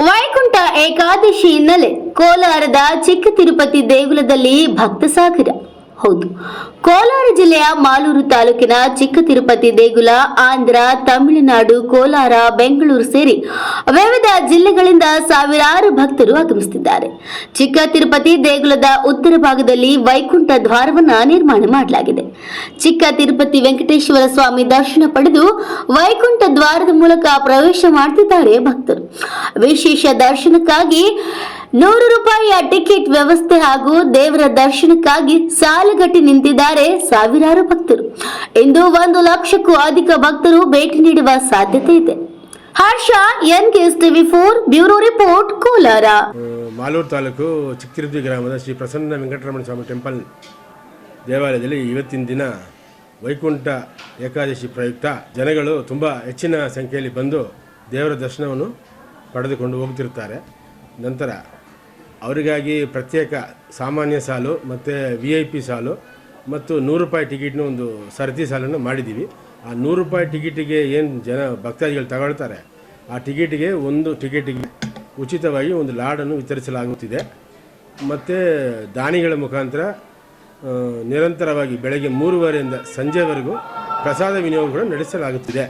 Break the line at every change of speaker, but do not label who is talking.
ವೈಕುಂಠ ಏಕಾದಶಿ ಹಿನ್ನೆಲೆ ಕೋಲಾರದ ಚಿಕ್ಕ ತಿರುಪತಿ ದೇಗುಲದಲ್ಲಿ ಭಕ್ತ ಸಾಗರ. ಹೌದು, ಕೋಲಾರ ಜಿಲ್ಲೆಯ ಮಾಲೂರು ತಾಲೂಕಿನ ಚಿಕ್ಕ ತಿರುಪತಿ ದೇಗುಲ ಆಂಧ್ರ, ತಮಿಳುನಾಡು, ಕೋಲಾರ, ಬೆಂಗಳೂರು ಸೇರಿ ವಿವಿಧ ಜಿಲ್ಲೆಗಳಿಂದ ಸಾವಿರಾರು ಭಕ್ತರು ಆಗಮಿಸುತ್ತಿದ್ದಾರೆ. ಚಿಕ್ಕ ತಿರುಪತಿ ದೇಗುಲದ ಉತ್ತರ ಭಾಗದಲ್ಲಿ ವೈಕುಂಠ ದ್ವಾರವನ್ನ ನಿರ್ಮಾಣ ಮಾಡಲಾಗಿದೆ. ಚಿಕ್ಕ ತಿರುಪತಿ ವೆಂಕಟೇಶ್ವರ ಸ್ವಾಮಿ ದರ್ಶನ ಪಡೆದು ವೈಕುಂಠ ದ್ವಾರದ ಮೂಲಕ ಪ್ರವೇಶ ಮಾಡುತ್ತಿದ್ದಾರೆ ಭಕ್ತರು. ವಿಶೇಷ ದರ್ಶನಕ್ಕಾಗಿ 100 ರೂಪಾಯಿಯ ಟಿಕೆಟ್ ವ್ಯವಸ್ಥೆ ಹಾಗೂ ದೇವರ ದರ್ಶನಕ್ಕಾಗಿ ಸಾಲುಗಟ್ಟಿ ನಿಂತಿದ್ದಾರೆ ಸಾವಿರಾರು ಭಕ್ತರು. ಇಂದು 1 ಲಕ್ಷಕ್ಕೂ ಅಧಿಕ ಭಕ್ತರು ಭೇಟಿ ನೀಡುವ ಸಾಧ್ಯತೆ ಇದೆ. Harsha, NKS TV4 bureau report, Kolar.
Malur taluk Chikkatirupati ಗ್ರಾಮದ ಶ್ರೀ ಪ್ರಸನ್ನ ವೆಂಕಟರಮಣ ಸ್ವಾಮಿ ಟೆಂಪಲ್ ದೇವಾಲಯದಲ್ಲಿ ಇವತ್ತಿನ ದಿನ ವೈಕುಂಠ ಏಕಾದಶಿ ಪ್ರಯುಕ್ತ ಜನಗಳು ತುಂಬ ಹೆಚ್ಚಿನ ಸಂಖ್ಯೆಯಲ್ಲಿ ಬಂದು ದೇವರ ದರ್ಶನವನ್ನು ಪಡೆದುಕೊಂಡು ಹೋಗ್ತಿರ್ತಾರೆ. ನಂತರ ಅವರಿಗಾಗಿ ಪ್ರತ್ಯೇಕ ಸಾಮಾನ್ಯ ಸಾಲು ಮತ್ತು VIP ಸಾಲು ಮತ್ತು 100 ರೂಪಾಯಿ ಟಿಕೆಟ್ನ ಒಂದು ಸರತಿ ಸಾಲನ್ನು ಮಾಡಿದ್ದೀವಿ. ಆ 100 ರೂಪಾಯಿ ಟಿಕೆಟಿಗೆ ಏನು ಜನ ಭಕ್ತಾದಿಗಳು ತಗೊಳ್ತಾರೆ, ಆ ಟಿಕೆಟಿಗೆ ಒಂದು ಟಿಕೆಟಿಗೆ ಉಚಿತವಾಗಿ ಒಂದು ಲಾಡನ್ನು ವಿತರಿಸಲಾಗುತ್ತಿದೆ. ಮತ್ತು ದಾನಿಗಳ ಮುಖಾಂತರ ನಿರಂತರವಾಗಿ ಬೆಳಗ್ಗೆ 3:30ರಿಂದ ಸಂಜೆವರೆಗೂ ಪ್ರಸಾದ ವಿನಿಯೋಗಗಳನ್ನು ನಡೆಸಲಾಗುತ್ತಿದೆ.